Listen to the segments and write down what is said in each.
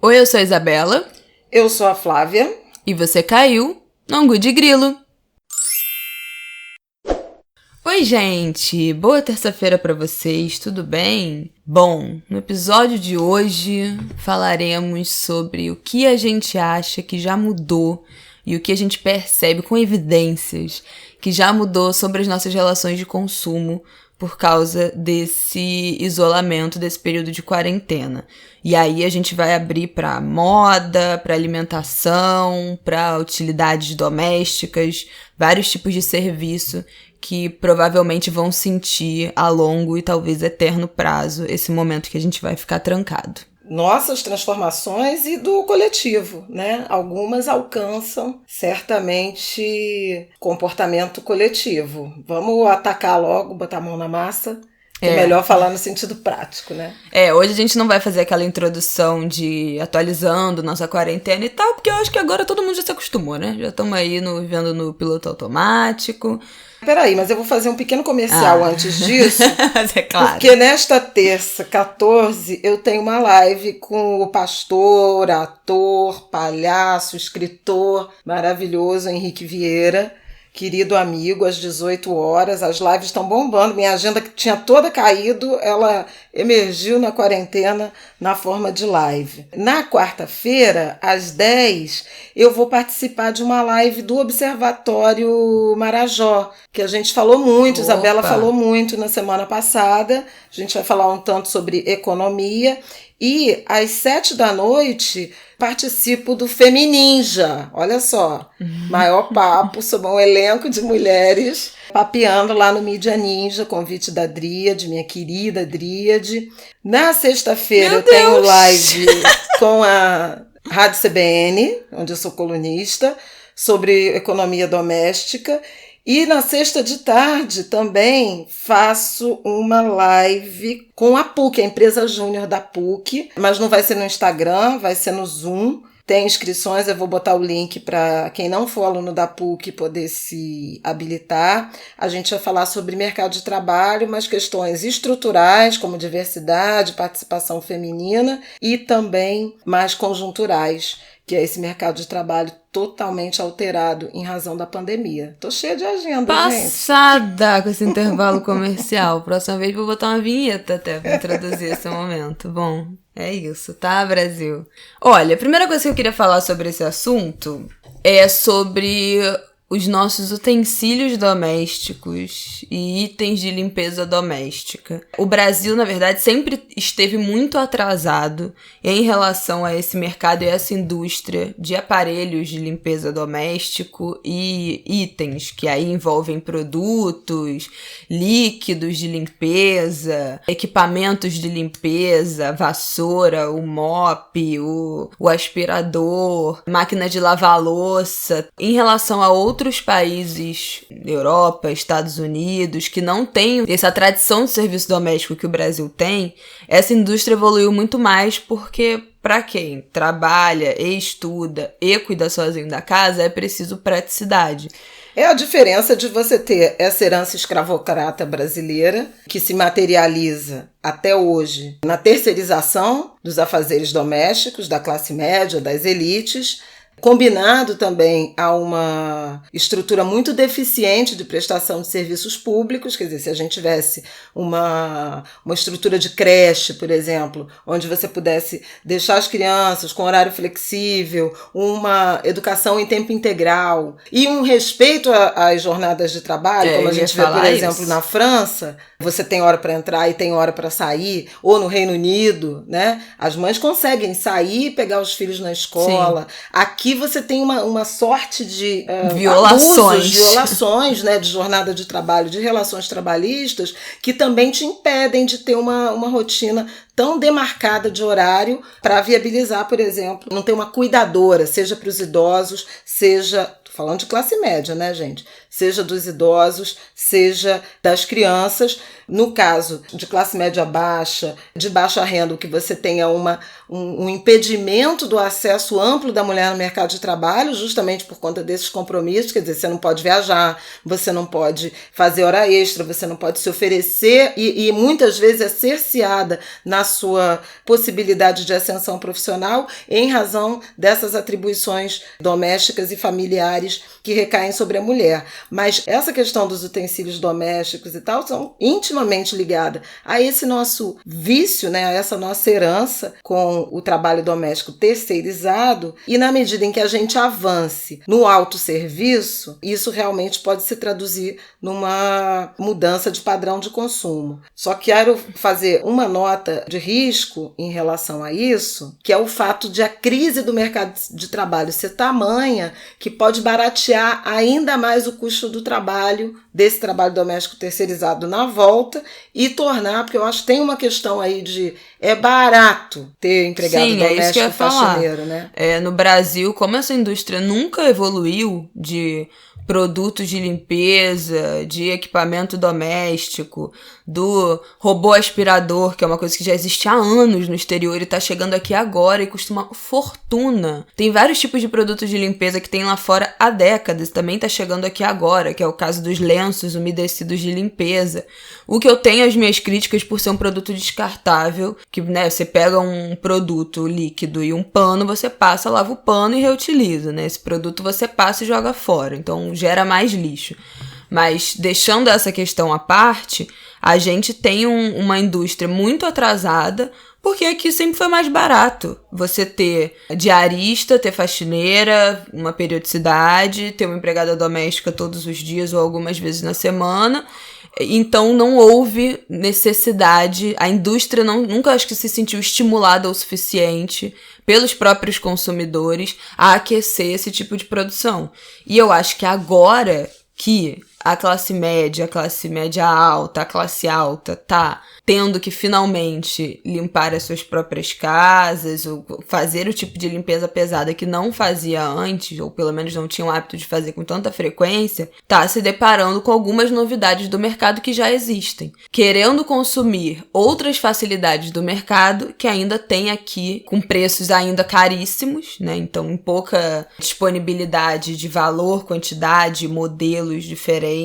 Oi, eu sou a Isabela. Eu sou a Flávia. E você caiu no Angu de Grilo. Oi, gente! Boa terça-feira pra vocês, tudo bem? Bom, no episódio de hoje falaremos sobre o que a gente acha que já mudou e o que a gente percebe com evidências que já mudou sobre as nossas relações de consumo por causa desse isolamento, desse período de quarentena. E aí a gente vai abrir para moda, para alimentação, para utilidades domésticas, vários tipos de serviço que provavelmente vão sentir a longo e talvez eterno prazo esse momento que a gente vai ficar trancado. Nossas transformações e do coletivo, né? Algumas alcançam certamente comportamento coletivo. Vamos atacar logo, botar a mão na massa. É melhor falar no sentido prático, né? Hoje a gente não vai fazer aquela introdução de atualizando nossa quarentena e tal, porque eu acho que agora todo mundo já se acostumou, né? Já estamos aí vivendo no piloto automático. Peraí, mas eu vou fazer um pequeno comercial antes disso. É claro. Porque nesta terça, 14, eu tenho uma live com o pastor, ator, palhaço, escritor maravilhoso Henrique Vieira, querido amigo, às 18 horas. As lives estão bombando. Minha agenda que tinha toda caído, ela emergiu na quarentena na forma de live. Na quarta-feira, às 10, eu vou participar de uma live do Observatório Marajó, que a gente falou muito, Isabela falou muito na semana passada. A gente vai falar um tanto sobre economia. E às 7 da noite participo do Femininja, olha só, maior papo sobre um elenco de mulheres papeando lá no Mídia Ninja, convite da Dríade, minha querida Dríade. Na sexta-feira eu tenho live com a Rádio CBN, onde eu sou colunista, sobre economia doméstica. E na sexta de tarde também faço uma live com a PUC, a empresa júnior da PUC, mas não vai ser no Instagram, vai ser no Zoom. Tem inscrições, eu vou botar o link para quem não for aluno da PUC poder se habilitar. A gente vai falar sobre mercado de trabalho, mas questões estruturais, como diversidade, participação feminina, e também mais conjunturais, que é esse mercado de trabalho totalmente alterado em razão da pandemia. Tô cheia de agenda, Passada com esse intervalo comercial. Próxima vez vou botar uma vinheta até pra introduzir esse momento. Bom, é isso, tá, Brasil? Olha, a primeira coisa que eu queria falar sobre esse assunto é sobre os nossos utensílios domésticos e itens de limpeza doméstica. O Brasil, na verdade, sempre esteve muito atrasado em relação a esse mercado e essa indústria de aparelhos de limpeza doméstico e itens, que aí envolvem produtos, líquidos de limpeza, equipamentos de limpeza, vassoura, o mop, o aspirador, máquina de lavar louça. Em relação a outros países, Europa, Estados Unidos, que não têm essa tradição de serviço doméstico que o Brasil tem, essa indústria evoluiu muito mais porque para quem trabalha e estuda e cuida sozinho da casa é preciso praticidade. É a diferença de você ter essa herança escravocrata brasileira, que se materializa até hoje na terceirização dos afazeres domésticos, da classe média, das elites, combinado também a uma estrutura muito deficiente de prestação de serviços públicos. Quer dizer, se a gente tivesse uma estrutura de creche, por exemplo, onde você pudesse deixar as crianças com horário flexível, uma educação em tempo integral e um respeito às jornadas de trabalho, como a gente vê, por exemplo, na França, você tem hora para entrar e tem hora para sair, ou no Reino Unido, né? As mães conseguem sair e pegar os filhos na escola. Sim. Aqui você tem uma sorte de violações, né, de jornada de trabalho, de relações trabalhistas, que também te impedem de ter uma rotina tão demarcada de horário para viabilizar, por exemplo, não ter uma cuidadora, seja para os idosos, seja falando de classe média, né, gente? Seja dos idosos, seja das crianças. No caso de classe média baixa, de baixa renda, que você tenha um impedimento do acesso amplo da mulher no mercado de trabalho, justamente por conta desses compromissos, quer dizer, você não pode viajar, você não pode fazer hora extra, você não pode se oferecer e muitas vezes é cerceada na sua possibilidade de ascensão profissional em razão dessas atribuições domésticas e familiares que recaem sobre a mulher. Mas essa questão dos utensílios domésticos e tal são intimamente ligadas a esse nosso vício, né, a essa nossa herança com o trabalho doméstico terceirizado, e na medida em que a gente avance no autosserviço, isso realmente pode se traduzir numa mudança de padrão de consumo. Só quero fazer uma nota de risco em relação a isso, que é o fato de a crise do mercado de trabalho ser tamanha que pode baratear ainda mais o custo do trabalho, desse trabalho doméstico terceirizado na volta, e tornar, porque eu acho que tem uma questão aí de é barato ter empregado doméstico faxineiro, né? No Brasil, como essa indústria nunca evoluiu de produtos de limpeza, de equipamento doméstico, do robô aspirador, que é uma coisa que já existe há anos no exterior e está chegando aqui agora e custa uma fortuna. Tem vários tipos de produtos de limpeza que tem lá fora há décadas, também está chegando aqui agora, que é o caso dos lenços umedecidos de limpeza. O que eu tenho as minhas críticas por ser um produto descartável, que, né, você pega um produto líquido e um pano, você passa, lava o pano e reutiliza, né? Esse produto você passa e joga fora, então gera mais lixo. Mas deixando essa questão à parte, a gente tem uma indústria muito atrasada, porque aqui sempre foi mais barato você ter diarista, ter faxineira, uma periodicidade, ter uma empregada doméstica todos os dias ou algumas vezes na semana. Então não houve necessidade, a indústria nunca acho que se sentiu estimulada o suficiente pelos próprios consumidores a aquecer esse tipo de produção. E eu acho que agora que a classe média alta, a classe alta tá tendo que finalmente limpar as suas próprias casas, ou fazer o tipo de limpeza pesada que não fazia antes, ou pelo menos não tinha o hábito de fazer com tanta frequência, tá se deparando com algumas novidades do mercado que já existem, querendo consumir outras facilidades do mercado que ainda tem aqui, com preços ainda caríssimos, né? Então, em pouca disponibilidade de valor, quantidade, modelos diferentes.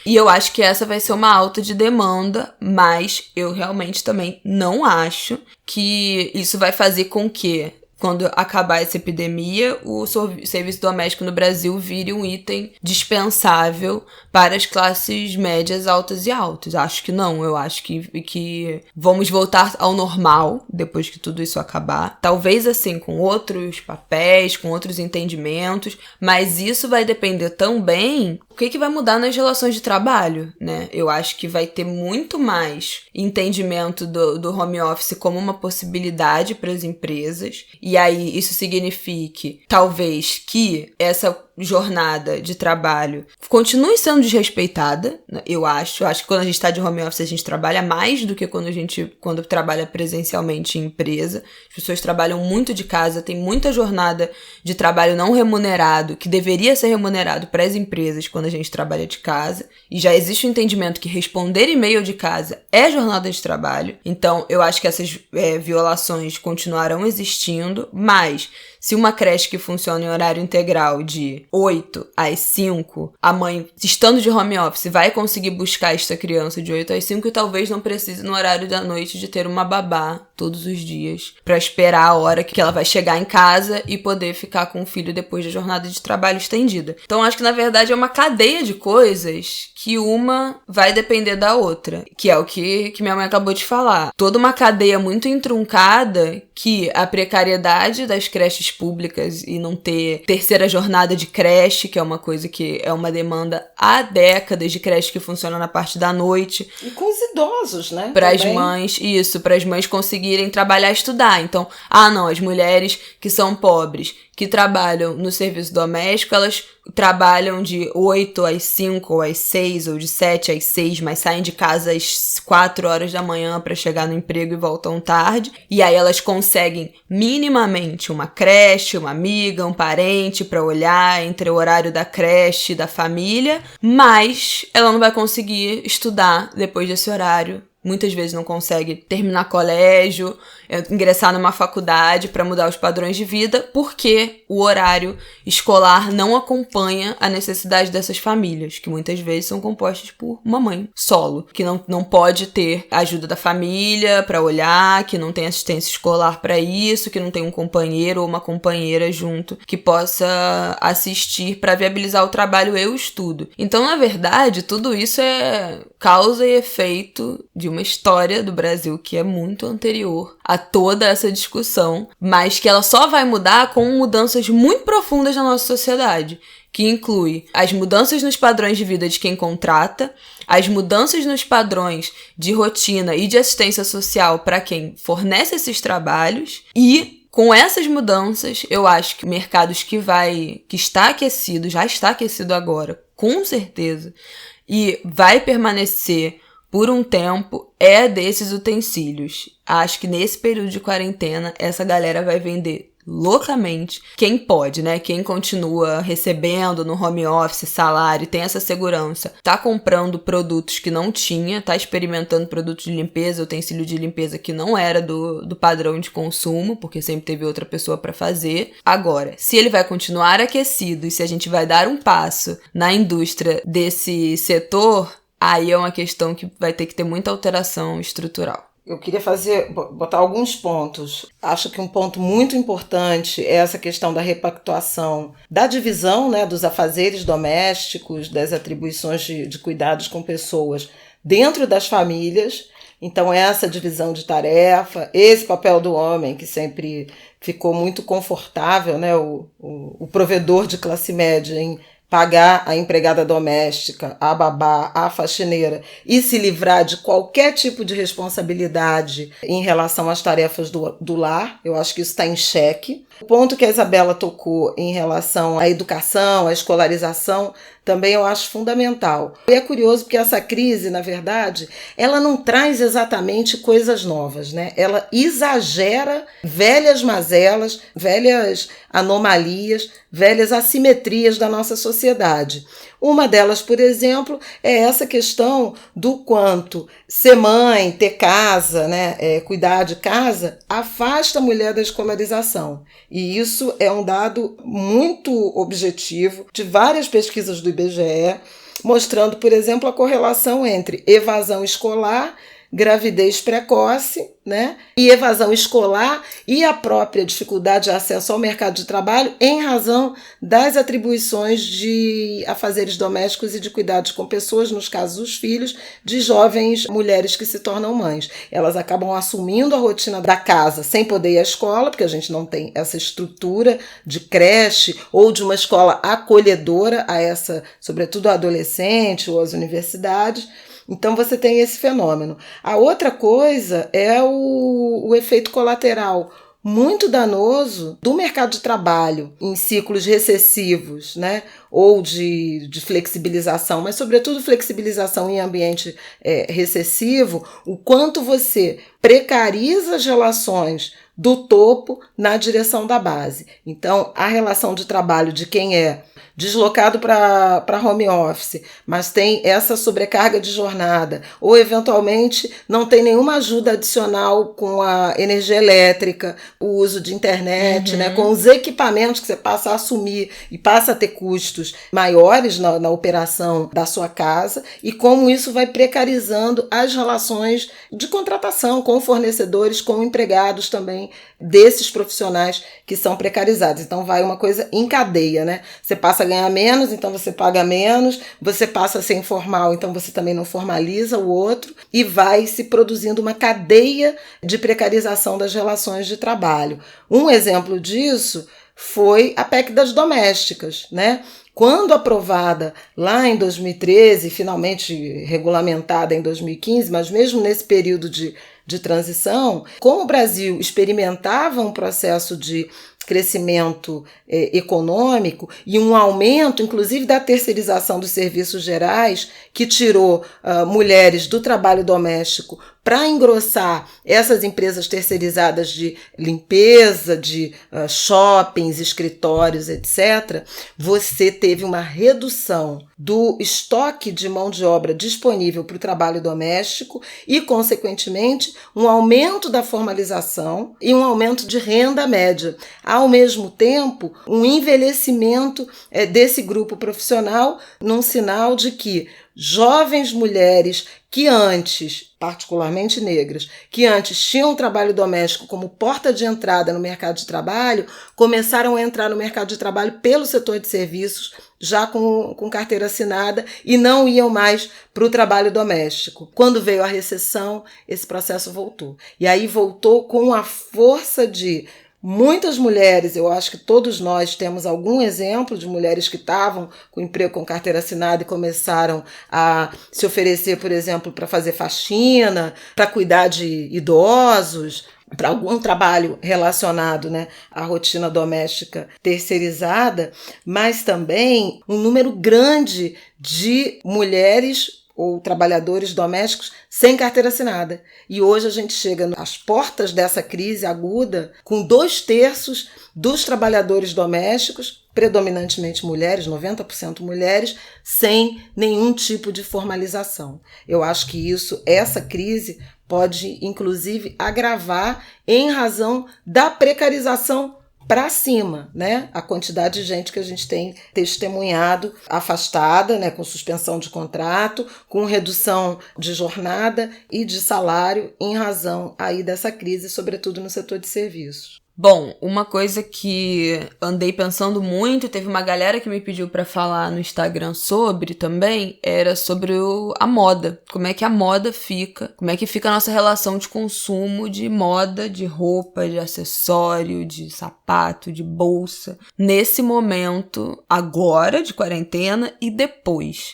E eu acho que essa vai ser uma alta de demanda, mas eu realmente também não acho que isso vai fazer com que, quando acabar essa epidemia, o serviço doméstico no Brasil vire um item dispensável para as classes médias, altas e altas. Acho que não. Eu acho que vamos voltar ao normal depois que tudo isso acabar. Talvez assim, com outros papéis, com outros entendimentos, mas isso vai depender também o que vai mudar nas relações de trabalho, né? Eu acho que vai ter muito mais entendimento do home office como uma possibilidade para as empresas. E aí isso signifique, talvez, que essa jornada de trabalho continue sendo desrespeitada, eu acho. Eu acho que quando a gente está de home office a gente trabalha mais do que quando trabalha presencialmente em empresa. As pessoas trabalham muito de casa, tem muita jornada de trabalho não remunerado, que deveria ser remunerado para as empresas quando a gente trabalha de casa. E já existe o entendimento que responder e-mail de casa é jornada de trabalho. Então, eu acho que essas violações continuarão existindo, mas se uma creche que funciona em horário integral de 8 às 5, a mãe, estando de home office, vai conseguir buscar esta criança de 8 às 5 e talvez não precise no horário da noite de ter uma babá todos os dias para esperar a hora que ela vai chegar em casa e poder ficar com o filho depois da jornada de trabalho estendida. Então, acho que, na verdade, é uma cadeia de coisas que uma vai depender da outra, que é o que minha mãe acabou de falar. Toda uma cadeia muito entroncada que a precariedade das creches públicas e não ter terceira jornada de creche, que é uma coisa que é uma demanda há décadas de creche que funciona na parte da noite. E com os idosos, né? Para as mães, para as mães conseguirem trabalhar e estudar. Então, não, as mulheres que são pobres, que trabalham no serviço doméstico, elas trabalham de 8 às 5 ou às 6 ou de 7 às 6, mas saem de casa às 4 horas da manhã para chegar no emprego e voltam tarde. E aí elas conseguem minimamente uma creche, uma amiga, um parente para olhar entre o horário da creche e da família, mas ela não vai conseguir estudar depois desse horário. Muitas vezes não consegue terminar colégio, ingressar numa faculdade para mudar os padrões de vida, porque o horário escolar não acompanha a necessidade dessas famílias, que muitas vezes são compostas por uma mãe solo, que não pode ter a ajuda da família para olhar, que não tem assistência escolar para isso, que não tem um companheiro ou uma companheira junto que possa assistir para viabilizar o trabalho e o estudo. Então, na verdade, tudo isso é causa e efeito de uma história do Brasil que é muito anterior a toda essa discussão, mas que ela só vai mudar com mudanças muito profundas na nossa sociedade, que inclui as mudanças nos padrões de vida de quem contrata, as mudanças nos padrões de rotina e de assistência social para quem fornece esses trabalhos e com essas mudanças, eu acho que mercados que está aquecido, já está aquecido agora, com certeza, e vai permanecer por um tempo, é desses utensílios. Acho que nesse período de quarentena, essa galera vai vender loucamente. Quem pode, né? Quem continua recebendo no home office salário, tem essa segurança, tá comprando produtos que não tinha, tá experimentando produtos de limpeza, utensílio de limpeza que não era do padrão de consumo, porque sempre teve outra pessoa para fazer. Agora, se ele vai continuar aquecido e se a gente vai dar um passo na indústria desse setor, aí é uma questão que vai ter que ter muita alteração estrutural. Eu queria botar alguns pontos. Acho que um ponto muito importante é essa questão da repactuação, da divisão, né, dos afazeres domésticos, das atribuições de cuidados com pessoas dentro das famílias. Então, essa divisão de tarefa, esse papel do homem, que sempre ficou muito confortável, né, o provedor de classe média em pagar a empregada doméstica, a babá, a faxineira e se livrar de qualquer tipo de responsabilidade em relação às tarefas do lar. Eu acho que isso está em xeque. O ponto que a Isabela tocou em relação à educação, à escolarização, também eu acho fundamental. E é curioso porque essa crise, na verdade, ela não traz exatamente coisas novas, né? Ela exagera velhas mazelas, velhas anomalias, velhas assimetrias da nossa sociedade. Uma delas, por exemplo, é essa questão do quanto ser mãe, ter casa, né, cuidar de casa, afasta a mulher da escolarização. E isso é um dado muito objetivo de várias pesquisas do IBGE, mostrando, por exemplo, a correlação entre evasão escolar, gravidez precoce, né, e evasão escolar e a própria dificuldade de acesso ao mercado de trabalho em razão das atribuições de afazeres domésticos e de cuidados com pessoas, nos casos os filhos, de jovens mulheres que se tornam mães. Elas acabam assumindo a rotina da casa sem poder ir à escola, porque a gente não tem essa estrutura de creche ou de uma escola acolhedora a essa, sobretudo a adolescente ou às universidades. Então você tem esse fenômeno. A outra coisa é o efeito colateral muito danoso do mercado de trabalho em ciclos recessivos, né? Ou de flexibilização, mas sobretudo flexibilização em ambiente recessivo, o quanto você precariza as relações do topo na direção da base. Então, a relação de trabalho de quem é deslocado para home office, mas tem essa sobrecarga de jornada, ou eventualmente não tem nenhuma ajuda adicional com a energia elétrica, o uso de internet, né, com os equipamentos que você passa a assumir e passa a ter custos maiores na operação da sua casa, e como isso vai precarizando as relações de contratação com fornecedores, com empregados também desses profissionais que são precarizados. Então vai uma coisa em cadeia, né? Você passa a ganhar menos, então você paga menos, você passa a ser informal, então você também não formaliza o outro, e vai se produzindo uma cadeia de precarização das relações de trabalho. Um exemplo disso foi a PEC das domésticas, né? Quando aprovada lá em 2013, finalmente regulamentada em 2015, mas mesmo nesse período de transição, como o Brasil experimentava um processo de crescimento econômico e um aumento, inclusive, da terceirização dos serviços gerais, que tirou mulheres do trabalho doméstico para engrossar essas empresas terceirizadas de limpeza, de shoppings, escritórios, etc., você teve uma redução do estoque de mão de obra disponível para o trabalho doméstico e, consequentemente, um aumento da formalização e um aumento de renda média. Ao mesmo tempo, um envelhecimento desse grupo profissional, num sinal de que jovens mulheres que antes, particularmente negras, que antes tinham o trabalho doméstico como porta de entrada no mercado de trabalho, começaram a entrar no mercado de trabalho pelo setor de serviços, já com carteira assinada, e não iam mais para o trabalho doméstico. Quando veio a recessão, esse processo voltou. E aí voltou com a força de muitas mulheres, eu acho que todos nós temos algum exemplo de mulheres que estavam com emprego com carteira assinada e começaram a se oferecer, por exemplo, para fazer faxina, para cuidar de idosos, para algum trabalho relacionado, né, à rotina doméstica terceirizada, mas também um número grande de mulheres ou trabalhadores domésticos sem carteira assinada. E hoje a gente chega às portas dessa crise aguda com 2/3 dos trabalhadores domésticos, predominantemente mulheres, 90% mulheres, sem nenhum tipo de formalização. Eu acho que essa crise pode, inclusive, agravar em razão da precarização para cima, né? A quantidade de gente que a gente tem testemunhado afastada, né? Com suspensão de contrato, com redução de jornada e de salário em razão aí dessa crise, sobretudo no setor de serviços. Bom, uma coisa que andei pensando muito, teve uma galera que me pediu pra falar no Instagram sobre também, era sobre a moda. Como é que a moda fica, como é que fica a nossa relação de consumo de moda, de roupa, de acessório, de sapato, de bolsa, nesse momento agora de quarentena e depois.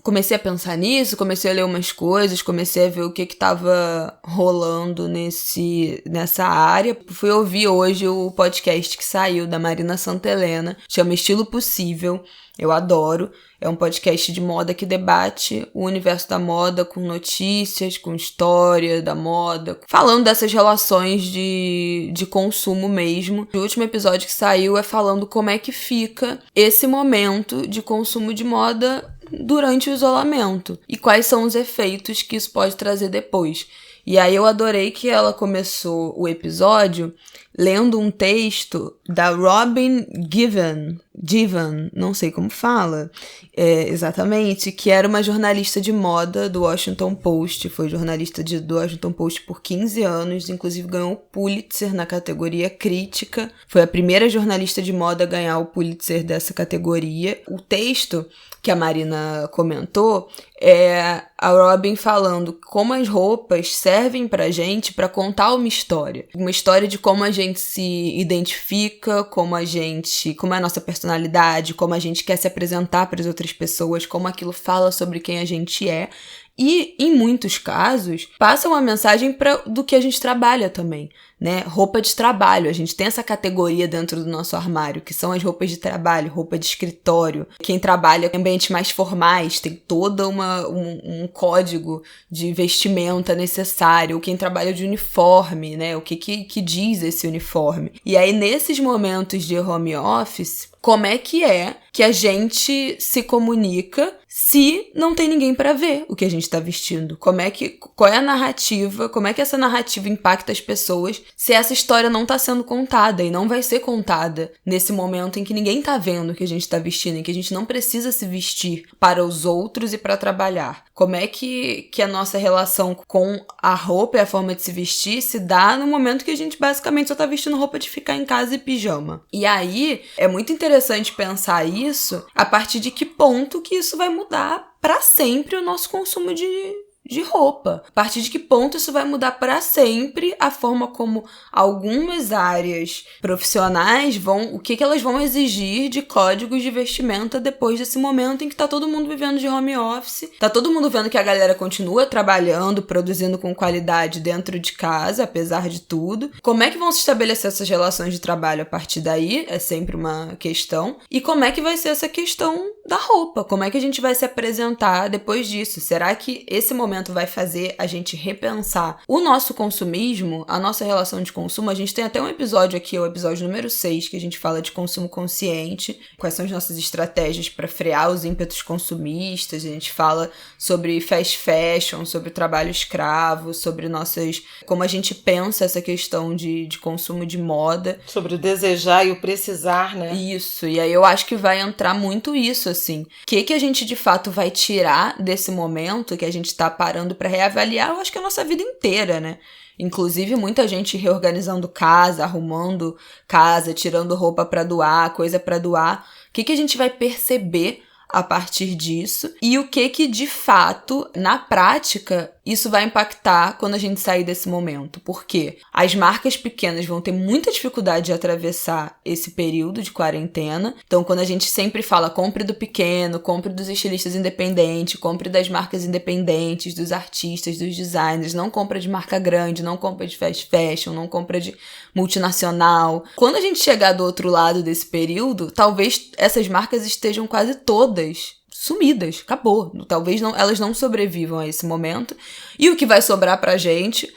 Comecei a pensar nisso, comecei a ler umas coisas, comecei a ver o que estava rolando nessa área. Fui ouvir hoje o podcast que saiu da Marina Santelena, chama Estilo Possível. Eu adoro. É um podcast de moda que debate o universo da moda com notícias, com história da moda, falando dessas relações de consumo mesmo. O último episódio que saiu é falando como é que fica esse momento de consumo de moda durante o isolamento e quais são os efeitos que isso pode trazer depois. E aí eu adorei que ela começou o episódio lendo um texto da Robin Given, não sei como fala exatamente, que era uma jornalista de moda do Washington Post, foi jornalista do Washington Post por 15 anos, inclusive ganhou o Pulitzer na categoria crítica, foi a primeira jornalista de moda a ganhar o Pulitzer dessa categoria. O texto que a Marina comentou é a Robin falando como as roupas servem pra gente pra contar uma história de como a gente se identifica, como é a nossa personalidade, como a gente quer se apresentar para as outras pessoas, como aquilo fala sobre quem a gente é. E, em muitos casos, passa uma mensagem do que a gente trabalha também, né? Roupa de trabalho. A gente tem essa categoria dentro do nosso armário, que são as roupas de trabalho, roupa de escritório. Quem trabalha em ambientes mais formais tem todo um código de vestimenta necessário. Quem trabalha de uniforme, né? O que diz esse uniforme? E aí, nesses momentos de home office, como é que a gente se comunica se não tem ninguém para ver o que a gente tá vestindo? Qual é a narrativa? Como é que essa narrativa impacta as pessoas se essa história não tá sendo contada e não vai ser contada nesse momento em que ninguém tá vendo o que a gente tá vestindo, em que a gente não precisa se vestir para os outros e para trabalhar? Como é que a nossa relação com a roupa e a forma de se vestir se dá no momento que a gente basicamente só tá vestindo roupa de ficar em casa e pijama? E aí, é muito interessante pensar isso a partir de que ponto que isso vai mudar para sempre o nosso consumo de roupa. A partir de que ponto isso vai mudar para sempre a forma como algumas áreas profissionais o que elas vão exigir de códigos de vestimenta depois desse momento em que tá todo mundo vivendo de home office, tá todo mundo vendo que a galera continua trabalhando, produzindo com qualidade dentro de casa, apesar de tudo. Como é que vão se estabelecer essas relações de trabalho a partir daí? É sempre uma questão. E como é que vai ser essa questão da roupa? Como é que a gente vai se apresentar depois disso? Será que esse momento vai fazer a gente repensar o nosso consumismo, a nossa relação de consumo? A gente tem até um episódio aqui, o episódio número 6, que a gente fala de consumo consciente, quais são as nossas estratégias para frear os ímpetos consumistas. A gente fala sobre fast fashion, sobre trabalho escravo, sobre como a gente pensa essa questão de consumo de moda. Sobre o desejar e o precisar, né? Isso, e aí eu acho que vai entrar muito isso, assim. O que a gente de fato vai tirar desse momento que a gente tá parando para reavaliar, eu acho que a nossa vida inteira, né? Inclusive, muita gente reorganizando casa, arrumando casa, tirando roupa para doar, coisa para doar. O que a gente vai perceber a partir disso? E o que de fato, na prática, isso vai impactar quando a gente sair desse momento? Porque as marcas pequenas vão ter muita dificuldade de atravessar esse período de quarentena. Então, quando a gente sempre fala compre do pequeno, compre dos estilistas independentes, compre das marcas independentes, dos artistas, dos designers, não compra de marca grande, não compra de fast fashion, não compra de multinacional. Quando a gente chegar do outro lado desse período, talvez essas marcas estejam quase todas sumidas, acabou. Talvez elas não sobrevivam a esse momento. E o que vai sobrar pra gente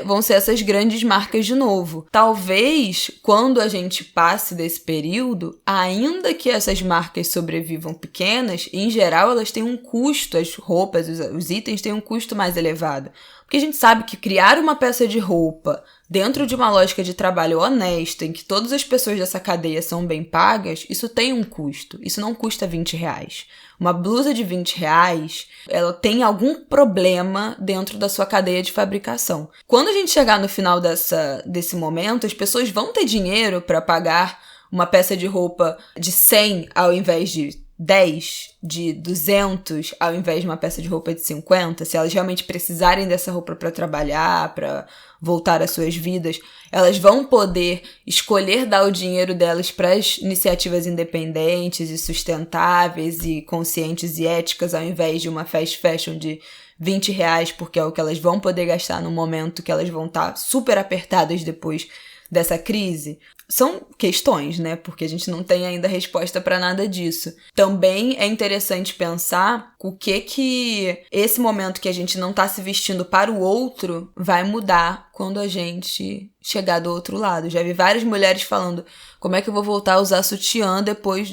vão ser essas grandes marcas de novo. Talvez, quando a gente passe desse período, ainda que essas marcas sobrevivam pequenas, em geral elas têm um custo, as roupas, os itens têm um custo mais elevado. Porque a gente sabe que criar uma peça de roupa dentro de uma lógica de trabalho honesta, em que todas as pessoas dessa cadeia são bem pagas, isso tem um custo. Isso não custa R$20. Uma blusa de R$20, ela tem algum problema dentro da sua cadeia de fabricação. Quando a gente chegar no final desse momento, as pessoas vão ter dinheiro para pagar uma peça de roupa de 100 ao invés de 10, de 200 ao invés de uma peça de roupa de 50, se elas realmente precisarem dessa roupa para trabalhar, para voltar às suas vidas, elas vão poder escolher dar o dinheiro delas para as iniciativas independentes e sustentáveis e conscientes e éticas, ao invés de uma fast fashion de R$20, porque é o que elas vão poder gastar no momento que elas vão estar super apertadas depois dessa crise. São questões, né? Porque a gente não tem ainda resposta para nada disso. Também é interessante pensar o que esse momento que a gente não tá se vestindo para o outro vai mudar quando a gente chegar do outro lado. Já vi várias mulheres falando como é que eu vou voltar a usar sutiã depois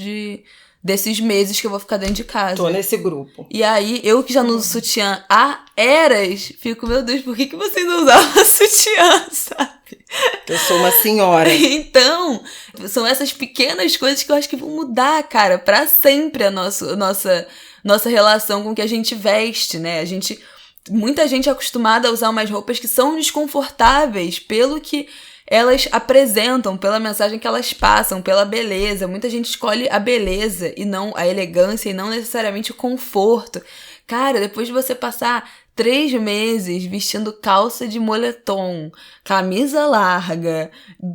desses meses que eu vou ficar dentro de casa. Tô nesse grupo. E aí, eu que já não uso sutiã há eras, fico, meu Deus, por que você não usava sutiã, sabe? Eu sou uma senhora. Então, são essas pequenas coisas que eu acho que vão mudar, cara, pra sempre a nossa relação com o que a gente veste, né? Muita gente é acostumada a usar umas roupas que são desconfortáveis pelo que elas apresentam, pela mensagem que elas passam, pela beleza. Muita gente escolhe a beleza e não a elegância e não necessariamente o conforto. Cara, depois de você passar 3 meses vestindo calça de moletom, camisa larga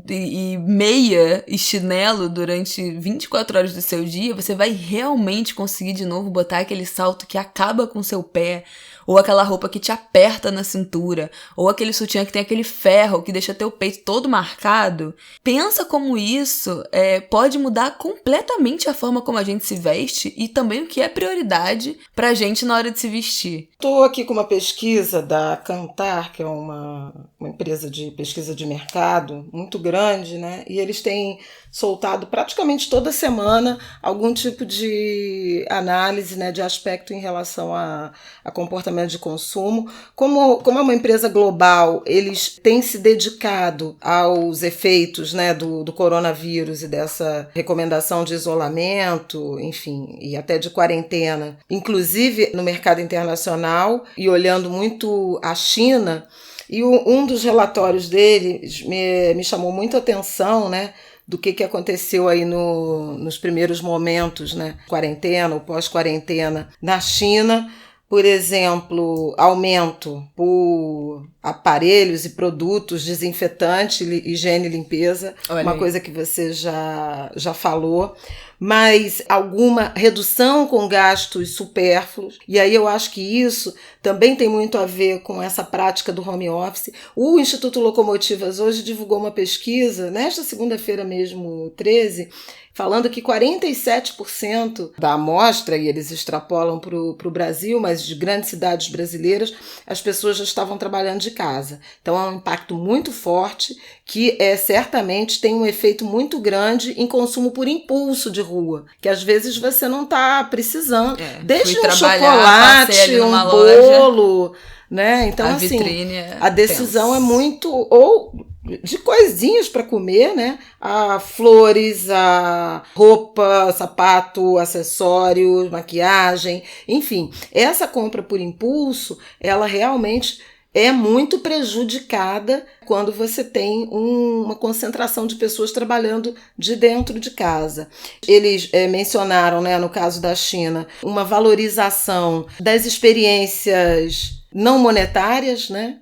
e meia e chinelo durante 24 horas do seu dia, você vai realmente conseguir de novo botar aquele salto que acaba com o seu pé, ou aquela roupa que te aperta na cintura, ou aquele sutiã que tem aquele ferro que deixa teu peito todo marcado. Pensa como isso pode mudar completamente a forma como a gente se veste e também o que é prioridade pra gente na hora de se vestir. Estou aqui com uma pesquisa da Kantar, que é uma empresa de pesquisa de mercado muito grande, né? E eles têm soltado praticamente toda semana algum tipo de análise, né, de aspecto em relação a comportamento de consumo. Como é uma empresa global, eles têm se dedicado aos efeitos, né, do coronavírus e dessa recomendação de isolamento, enfim, e até de quarentena, inclusive no mercado internacional, e olhando muito a China. E um dos relatórios deles me chamou muito a atenção, né, do que aconteceu aí nos primeiros momentos, né, quarentena ou pós-quarentena na China, por exemplo, aumento por aparelhos e produtos desinfetante, higiene e limpeza, uma coisa que você já falou, mas alguma redução com gastos supérfluos. E aí eu acho que isso também tem muito a ver com essa prática do home office. O Instituto Locomotivas hoje divulgou uma pesquisa, nesta segunda-feira mesmo, 13, falando que 47% da amostra, e eles extrapolam para o Brasil, mas de grandes cidades brasileiras, as pessoas já estavam trabalhando de casa. Então é um impacto muito forte que certamente tem um efeito muito grande em consumo por impulso de rua, que às vezes você não está precisando. Desde um chocolate, um bolo, né? Então, a assim, vitrine a decisão é muito... ou de coisinhas para comer, né? A flores, a roupa, sapato, acessórios, maquiagem, enfim. Essa compra por impulso, ela realmente é muito prejudicada quando você tem uma concentração de pessoas trabalhando de dentro de casa. Eles mencionaram, né, no caso da China, uma valorização das experiências não monetárias, né?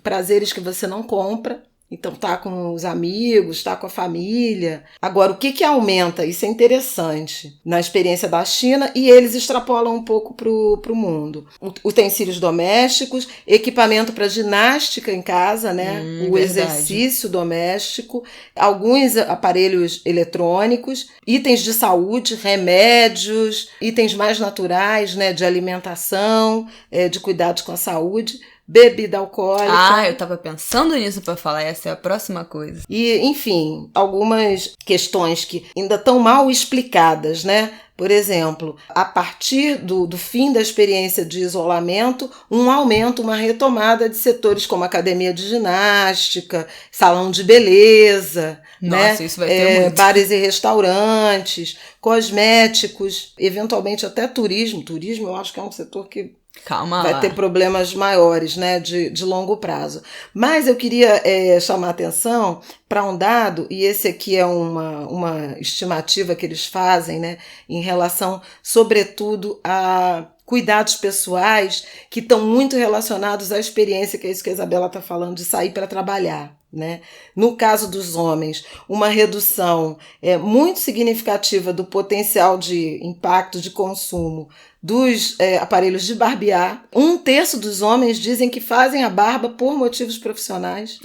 Prazeres que você não compra. Então tá com os amigos, tá com a família. Agora, o que aumenta? Isso é interessante na experiência da China e eles extrapolam um pouco pro mundo. Utensílios domésticos, equipamento para ginástica em casa, né? O exercício doméstico, alguns aparelhos eletrônicos, itens de saúde, remédios, itens mais naturais, né? De alimentação, de cuidados com a saúde. Bebida alcoólica. Eu tava pensando nisso para falar, essa é a próxima coisa. E, enfim, algumas questões que ainda estão mal explicadas, né? Por exemplo, a partir do fim da experiência de isolamento, um aumento, uma retomada de setores como academia de ginástica, salão de beleza, nossa, né? Isso vai ter muito. Bares e restaurantes, cosméticos, eventualmente até turismo. Turismo eu acho que é um setor que vai ter problemas maiores, né, de longo prazo. Mas eu queria chamar a atenção para um dado, e esse aqui é uma estimativa que eles fazem, né, em relação, sobretudo, a cuidados pessoais que estão muito relacionados à experiência, que é isso que a Isabela está falando, de sair para trabalhar. Né? No caso dos homens, uma redução muito significativa do potencial de impacto de consumo dos aparelhos de barbear. 1/3 dos homens dizem que fazem a barba por motivos profissionais.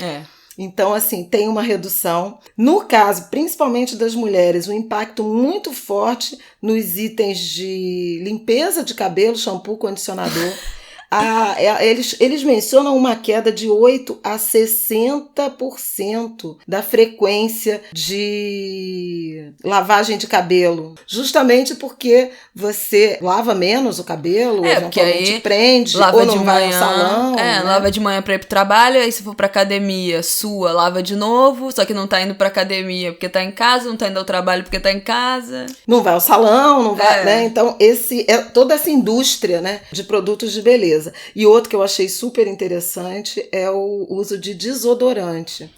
Então, assim, tem uma redução. No caso, principalmente das mulheres, um impacto muito forte nos itens de limpeza de cabelo, shampoo, condicionador. Eles mencionam uma queda de 8% a 60% da frequência de lavagem de cabelo. Justamente porque você lava menos o cabelo, eventualmente prende, ou não vai ao salão. Né? Lava de manhã pra ir pro trabalho, aí se for pra academia, lava de novo, só que não tá indo pra academia porque tá em casa, não tá indo ao trabalho porque tá em casa. Não vai ao salão, não vai, né? Então, toda essa indústria, né, de produtos de beleza. E outro que eu achei super interessante é o uso de desodorante.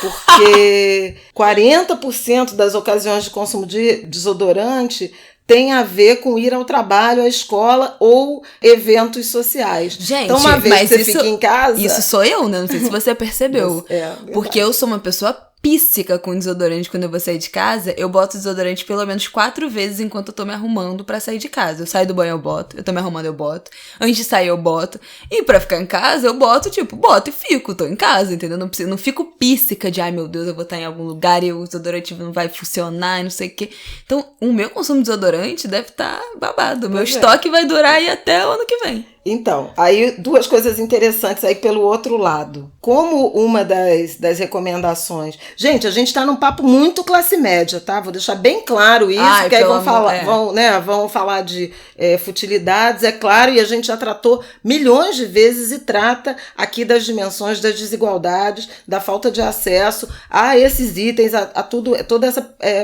Porque 40% das ocasiões de consumo de desodorante tem a ver com ir ao trabalho, à escola ou eventos sociais. Gente, então, uma vez que você fica em casa... Isso sou eu, né? Não sei se você percebeu. Porque eu sou uma pessoa píssica com desodorante quando eu vou sair de casa. Eu boto desodorante pelo menos 4 vezes enquanto eu tô me arrumando pra sair de casa. Eu saio do banho, eu boto. Eu tô me arrumando, eu boto. Antes de sair, eu boto. E pra ficar em casa, eu boto e fico. Tô em casa, entendeu? Não fico píssica de, ai meu Deus, eu vou estar em algum lugar e o desodorante não vai funcionar e não sei o quê. Então, o meu consumo de desodorante deve estar babado. O meu estoque vai durar aí até o ano que vem. Então, aí 2 coisas interessantes aí pelo outro lado. Como uma das recomendações... Gente, a gente tá num papo muito classe média, tá? Vou deixar bem claro isso, porque aí vão falar de futilidades, é claro, e a gente já tratou milhões de vezes e trata aqui das dimensões das desigualdades, da falta de acesso a esses itens, a toda essa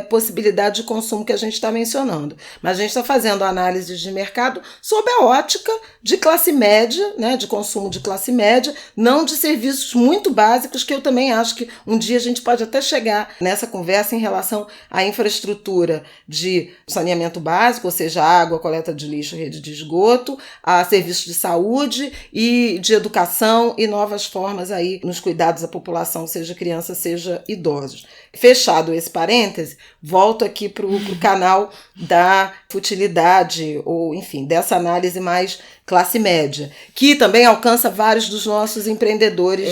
possibilidade de consumo que a gente está mencionando. Mas a gente está fazendo análises de mercado sob a ótica de classe classe média, né, de consumo de classe média, não de serviços muito básicos, que eu também acho que um dia a gente pode até chegar nessa conversa em relação à infraestrutura de saneamento básico, ou seja, água, coleta de lixo, rede de esgoto, a serviços de saúde e de educação e novas formas aí nos cuidados à população, seja criança, seja idosos. Fechado esse parêntese, volto aqui para o canal da futilidade, ou enfim, dessa análise mais classe média, que também alcança vários dos nossos empreendedores,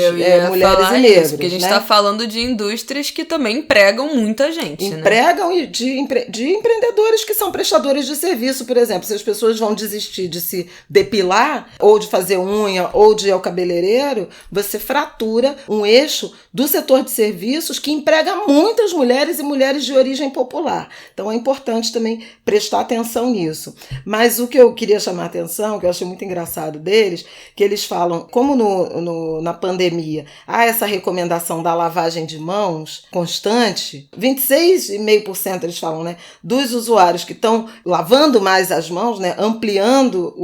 mulheres e negros. Porque a gente está falando de indústrias que também empregam muita gente. Empregam, né? de empreendedores que são prestadores de serviço, por exemplo. Se as pessoas vão desistir de se depilar, ou de fazer unha, ou de ir ao cabeleireiro, você fratura um eixo do setor de serviços que emprega muitas mulheres e mulheres de origem popular. Então é importante também prestar atenção nisso. Mas o que eu queria chamar a atenção, que eu achei muito engraçado deles, que eles falam, como na pandemia, há essa recomendação da lavagem de mãos constante, 26,5% eles falam, né, dos usuários que estão lavando mais as mãos, né, ampliando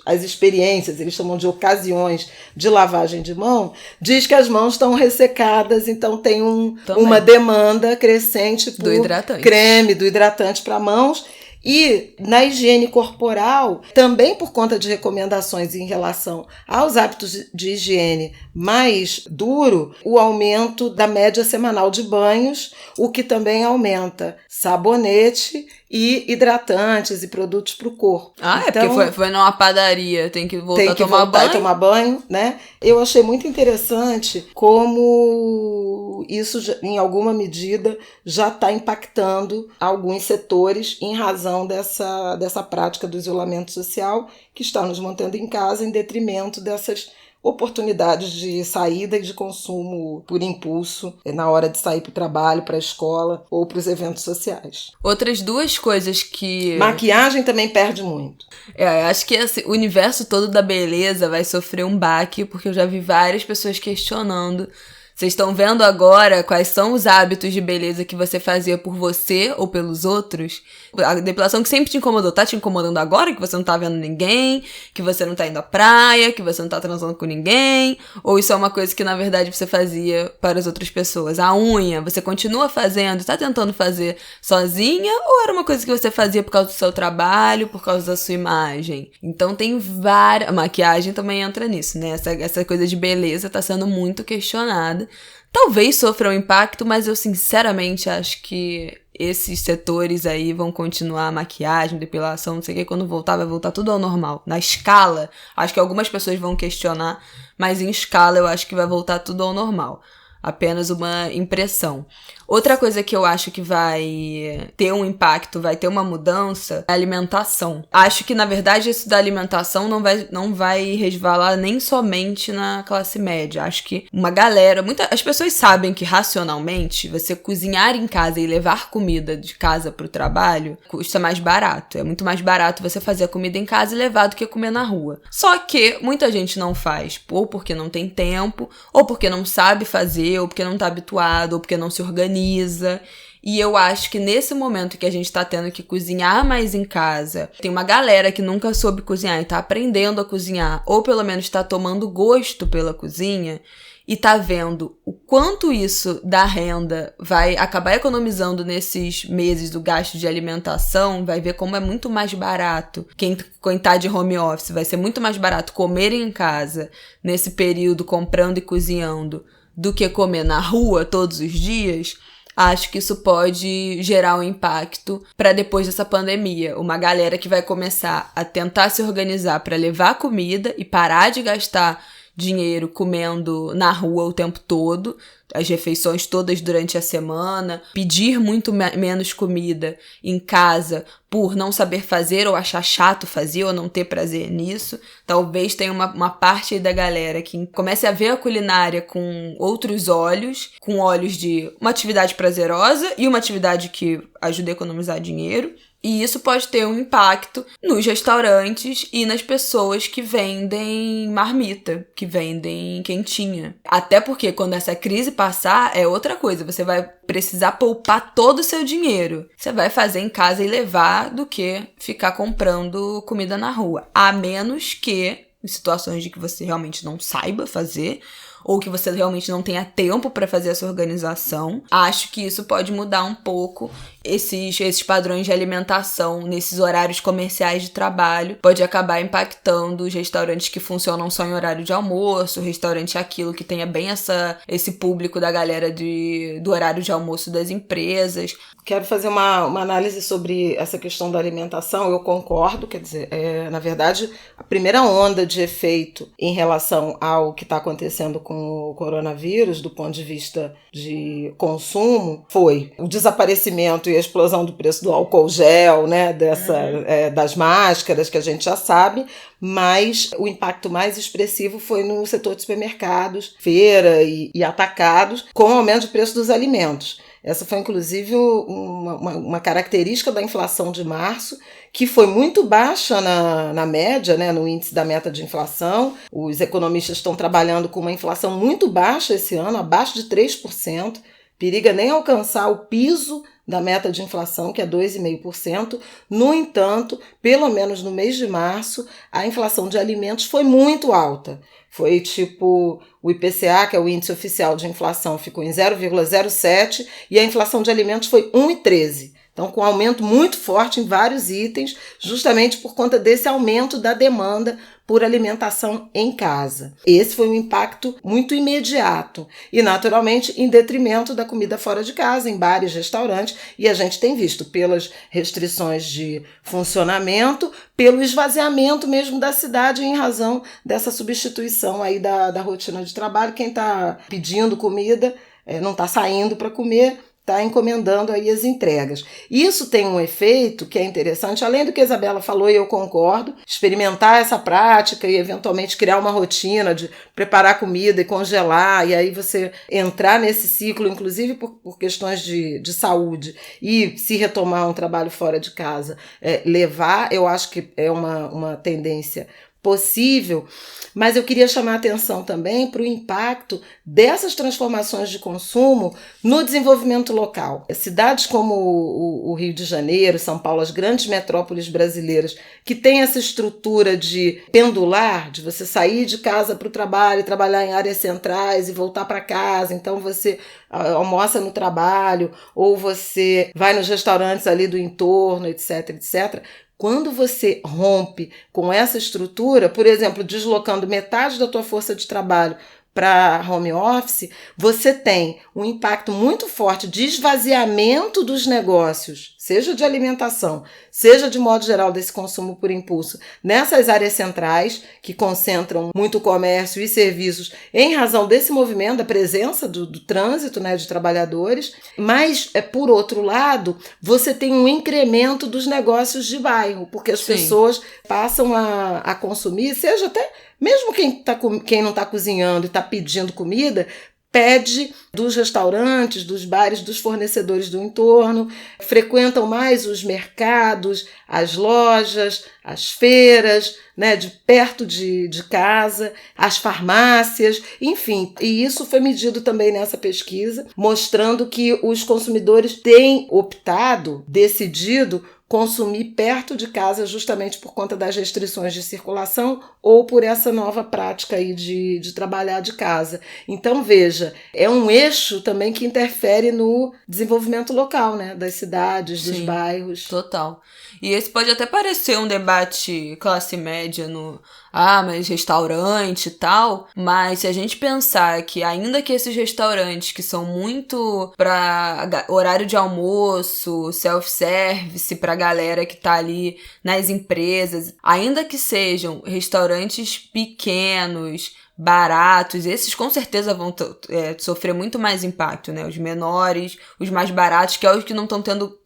as experiências, eles chamam de ocasiões de lavagem de mão, diz que as mãos estão ressecadas, então tem uma demanda crescente por creme, do hidratante para mãos. E na higiene corporal, também por conta de recomendações em relação aos hábitos de higiene mais duro, o aumento da média semanal de banhos, o que também aumenta sabonete e hidratantes e produtos para o corpo. Então, porque foi numa padaria, tem que voltar a tomar banho, né? Eu achei muito interessante como isso, em alguma medida, já está impactando alguns setores em razão dessa prática do isolamento social que está nos mantendo em casa em detrimento dessas oportunidades de saída e de consumo por impulso na hora de sair para o trabalho, para a escola ou para os eventos sociais. Outras duas coisas que... Maquiagem também perde muito. Acho que o universo todo da beleza vai sofrer um baque, porque eu já vi várias pessoas questionando. Vocês estão vendo agora quais são os hábitos de beleza que você fazia por você ou pelos outros? A depilação que sempre te incomodou, tá te incomodando agora? Que você não tá vendo ninguém? Que você não tá indo à praia? Que você não tá transando com ninguém? Ou isso é uma coisa que, na verdade, você fazia para as outras pessoas? A unha, você continua fazendo? Tá tentando fazer sozinha? Ou era uma coisa que você fazia por causa do seu trabalho, por causa da sua imagem? Então tem várias... A maquiagem também entra nisso, né? Essa coisa de beleza tá sendo muito questionada. Talvez sofra um impacto, mas eu sinceramente acho que esses setores aí vão continuar, maquiagem, depilação, não sei o que, quando voltar vai voltar tudo ao normal. Na escala, acho que algumas pessoas vão questionar, mas em escala eu acho que vai voltar tudo ao normal. Apenas uma impressão. Outra coisa que eu acho que vai ter um impacto, vai ter uma mudança, é a alimentação. Acho que, na verdade, isso da alimentação não vai resvalar nem somente na classe média. Acho que uma galera... As pessoas sabem que, racionalmente, você cozinhar em casa e levar comida de casa pro trabalho custa mais barato. É muito mais barato você fazer a comida em casa e levar do que comer na rua. Só que muita gente não faz, ou porque não tem tempo, ou porque não sabe fazer, ou porque não tá habituado, ou porque não se organiza. E eu acho que nesse momento que a gente tá tendo que cozinhar mais em casa, tem uma galera que nunca soube cozinhar e tá aprendendo a cozinhar, ou pelo menos tá tomando gosto pela cozinha, e tá vendo o quanto isso da renda vai acabar economizando nesses meses do gasto de alimentação, vai ver como é muito mais barato. Quem tá de home office, vai ser muito mais barato comer em casa nesse período, comprando e cozinhando, do que comer na rua todos os dias. Acho que isso pode gerar um impacto para depois dessa pandemia. Uma galera que vai começar a tentar se organizar para levar comida e parar de gastar dinheiro comendo na rua o tempo todo, as refeições todas durante a semana, pedir muito menos comida em casa por não saber fazer ou achar chato fazer ou não ter prazer nisso. Talvez tenha uma parte aí da galera que comece a ver a culinária com outros olhos, com olhos de uma atividade prazerosa e uma atividade que ajuda a economizar dinheiro. E isso pode ter um impacto nos restaurantes e nas pessoas que vendem marmita, que vendem quentinha. Até porque quando essa crise passar, é outra coisa. Você vai precisar poupar todo o seu dinheiro. Você vai fazer em casa e levar do que ficar comprando comida na rua. A menos que, em situações de que você realmente não saiba fazer, ou que você realmente não tenha tempo para fazer essa organização, acho que isso pode mudar um pouco esses padrões de alimentação nesses horários comerciais de trabalho. Pode acabar impactando os restaurantes que funcionam só em horário de almoço, restaurante aquilo que tenha bem esse público da galera do horário de almoço das empresas. Quero fazer uma análise sobre essa questão da alimentação. Eu concordo, quer dizer, na verdade, a primeira onda de efeito em relação ao que está acontecendo com o coronavírus, do ponto de vista de consumo, foi o desaparecimento e a explosão do preço do álcool gel, né, das máscaras, que a gente já sabe, mas o impacto mais expressivo foi no setor de supermercados, feira e atacados, com o aumento de preço dos alimentos. Essa foi, inclusive, uma característica da inflação de março, que foi muito baixa na média, né, no índice da meta de inflação. Os economistas estão trabalhando com uma inflação muito baixa esse ano, abaixo de 3%. Periga nem alcançar o piso da meta de inflação, que é 2,5%. No entanto, pelo menos no mês de março, a inflação de alimentos foi muito alta. Foi tipo, o IPCA, que é o índice oficial de inflação, ficou em 0,07 e a inflação de alimentos foi 1,13. Então, com um aumento muito forte em vários itens, justamente por conta desse aumento da demanda por alimentação em casa. Esse foi um impacto muito imediato e, naturalmente, em detrimento da comida fora de casa, em bares, restaurantes, e a gente tem visto pelas restrições de funcionamento, pelo esvaziamento mesmo da cidade em razão dessa substituição aí da rotina de trabalho. Quem está pedindo comida não está saindo para comer, está encomendando aí as entregas. Isso tem um efeito que é interessante, além do que a Isabela falou, e eu concordo, experimentar essa prática e eventualmente criar uma rotina de preparar comida e congelar, e aí você entrar nesse ciclo, inclusive por questões de saúde, e se retomar um trabalho fora de casa, levar, eu acho que é uma tendência possível, mas eu queria chamar a atenção também para o impacto dessas transformações de consumo no desenvolvimento local. Cidades como o Rio de Janeiro, São Paulo, as grandes metrópoles brasileiras, que têm essa estrutura de pendular, de você sair de casa para o trabalho e trabalhar em áreas centrais e voltar para casa, então você almoça no trabalho ou você vai nos restaurantes ali do entorno, etc, etc. Quando você rompe com essa estrutura, por exemplo, deslocando metade da tua força de trabalho para home office, você tem um impacto muito forte de esvaziamento dos negócios, seja de alimentação, seja de modo geral desse consumo por impulso, nessas áreas centrais que concentram muito comércio e serviços em razão desse movimento, da presença do trânsito, né, de trabalhadores, mas, por outro lado, você tem um incremento dos negócios de bairro, porque as pessoas passam a consumir, seja até mesmo quem não está cozinhando e está pedindo comida, pede dos restaurantes, dos bares, dos fornecedores do entorno, frequentam mais os mercados, as lojas, as feiras, né, de perto de casa, as farmácias, enfim. E isso foi medido também nessa pesquisa, mostrando que os consumidores têm decidido consumir perto de casa justamente por conta das restrições de circulação ou por essa nova prática aí de trabalhar de casa. Então, veja, é um eixo também que interfere no desenvolvimento local, né, das cidades, dos bairros. Total. E esse pode até parecer um debate classe média mas restaurante e tal, mas se a gente pensar que ainda que esses restaurantes que são muito para horário de almoço, self-service, pra galera que tá ali nas empresas, ainda que sejam restaurantes pequenos, baratos, esses com certeza vão sofrer muito mais impacto, né? Os menores, os mais baratos, que é os que não estão tendo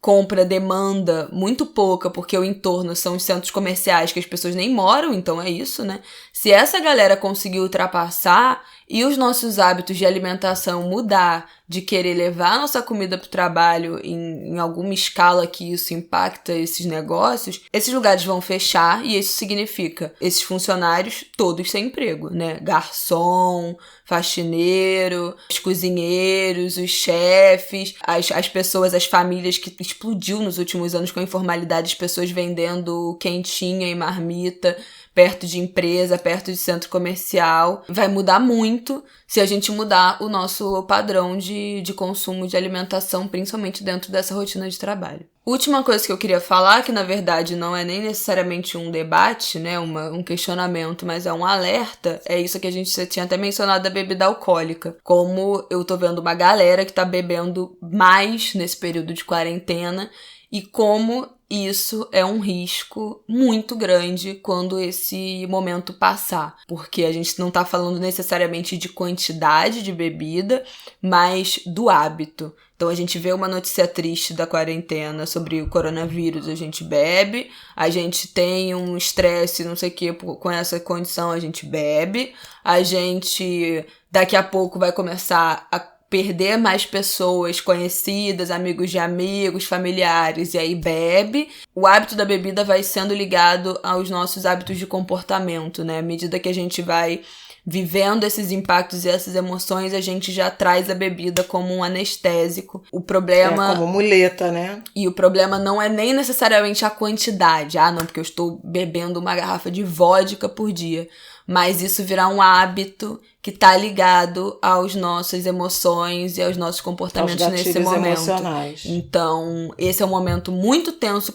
demanda muito pouca, porque o entorno são os centros comerciais que as pessoas nem moram, então é isso, né? Se essa galera conseguir ultrapassar e os nossos hábitos de alimentação mudar, de querer levar a nossa comida para o trabalho em alguma escala que isso impacta esses negócios, esses lugares vão fechar e isso significa esses funcionários todos sem emprego, né? Garçom, faxineiro, os cozinheiros, os chefes, as pessoas, as famílias que explodiu nos últimos anos com a informalidade, as pessoas vendendo quentinha e marmita perto de empresa, perto de centro comercial. Vai mudar muito se a gente mudar o nosso padrão de consumo de alimentação, principalmente dentro dessa rotina de trabalho. Última coisa que eu queria falar, que na verdade não é nem necessariamente um debate, né, um questionamento, mas é um alerta, é isso que a gente tinha até mencionado da bebida alcoólica. Como eu tô vendo uma galera que tá bebendo mais nesse período de quarentena e como isso é um risco muito grande quando esse momento passar, porque a gente não tá falando necessariamente de quantidade de bebida, mas do hábito. Então a gente vê uma notícia triste da quarentena sobre o coronavírus, a gente bebe, a gente tem um estresse, não sei o que, com essa condição, a gente bebe, a gente daqui a pouco vai começar a perder mais pessoas conhecidas, amigos de amigos, familiares, e aí bebe. O hábito da bebida vai sendo ligado aos nossos hábitos de comportamento, né? À medida que a gente vai vivendo esses impactos e essas emoções, a gente já traz a bebida como um anestésico. O problema... como muleta, né? E o problema não é nem necessariamente a quantidade. Ah, não, porque eu estou bebendo uma garrafa de vodka por dia. Mas isso virar um hábito que tá ligado às nossas emoções e aos nossos comportamentos nesse momento. Emocionais. Então, esse é um momento muito tenso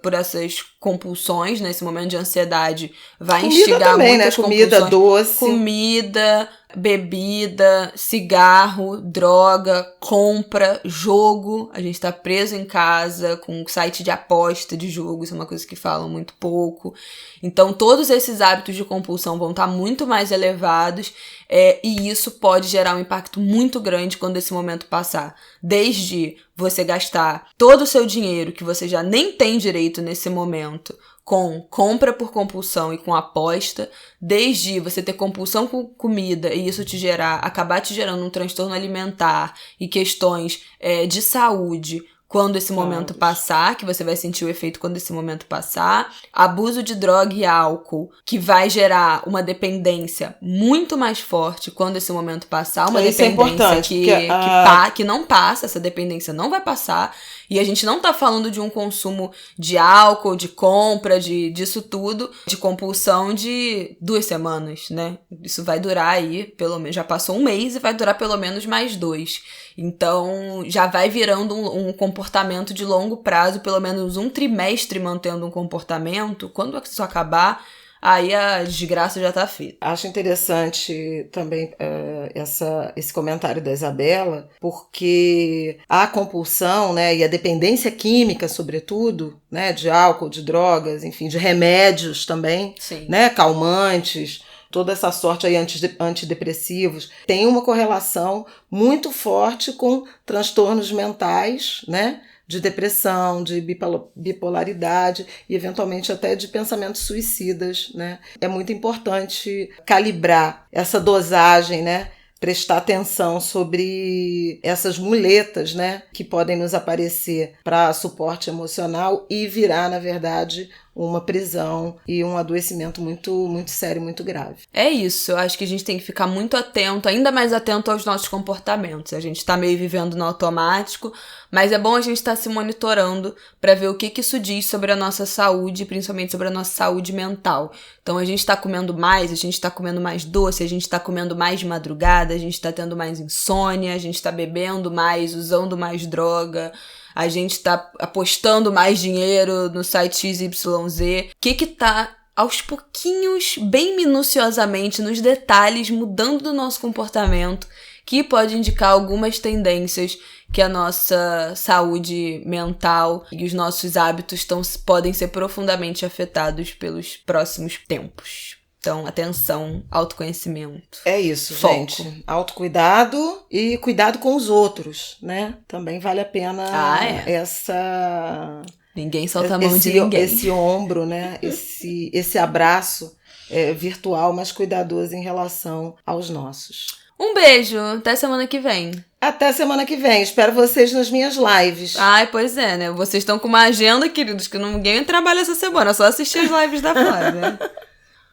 por essas compulsões, né? Esse momento de ansiedade vai comida instigar também, muitas né? Comida compulsões. doce. Comida, bebida, cigarro, droga, compra, jogo. A gente tá preso em casa com um site de aposta de jogo, isso é uma coisa que falam muito pouco. Então, todos esses hábitos de compulsão vão estar muito mais elevados e isso pode gerar um impacto muito grande quando esse momento passar. Desde você gastar todo o seu dinheiro, que você já nem tem direito nesse momento, com compra por compulsão e com aposta, desde você ter compulsão com comida e isso acabar te gerando um transtorno alimentar e questões de saúde, quando esse momento passar, que você vai sentir o efeito quando esse momento passar. Abuso de droga e álcool, que vai gerar uma dependência muito mais forte quando esse momento passar. Uma isso dependência que não passa, essa dependência não vai passar. E a gente não tá falando de um consumo de álcool, de compra, disso tudo, de compulsão de 2 semanas, né? Isso vai durar aí, pelo menos, já passou um mês e vai durar pelo menos mais 2. Então, já vai virando um comportamento de longo prazo, pelo menos um trimestre mantendo um comportamento. Quando isso acabar, aí a desgraça já tá feita. Acho interessante também esse comentário da Isabela, porque a compulsão, né, e a dependência química, sobretudo, né, de álcool, de drogas, enfim, de remédios também, né, calmantes, toda essa sorte aí antidepressivos, tem uma correlação muito forte com transtornos mentais, né? De depressão, de bipolaridade e eventualmente até de pensamentos suicidas, né? É muito importante calibrar essa dosagem, né? Prestar atenção sobre essas muletas, né? Que podem nos aparecer para suporte emocional e virar, na verdade, uma prisão e um adoecimento muito, muito sério, muito grave. É isso, eu acho que a gente tem que ficar muito atento, ainda mais atento aos nossos comportamentos. A gente tá meio vivendo no automático, mas é bom a gente estar se monitorando para ver o que isso diz sobre a nossa saúde, principalmente sobre a nossa saúde mental. Então a gente tá comendo mais, a gente tá comendo mais doce, a gente tá comendo mais de madrugada, a gente tá tendo mais insônia, a gente tá bebendo mais, usando mais droga, a gente tá apostando mais dinheiro no site XYZ. O que tá aos pouquinhos, bem minuciosamente, nos detalhes, mudando do nosso comportamento, que pode indicar algumas tendências que a nossa saúde mental e os nossos hábitos podem ser profundamente afetados pelos próximos tempos. Então, atenção, autoconhecimento. É isso, foco. Gente. Autocuidado e cuidado com os outros, né? Também vale a pena Ninguém solta a mão de ninguém. Esse ombro, né? Esse abraço virtual, mas cuidadoso em relação aos nossos. Um beijo, até semana que vem. Até semana que vem, espero vocês nas minhas lives. Ai, pois é, né? Vocês estão com uma agenda, queridos, que ninguém trabalha essa semana, só assistir as lives da Flávia.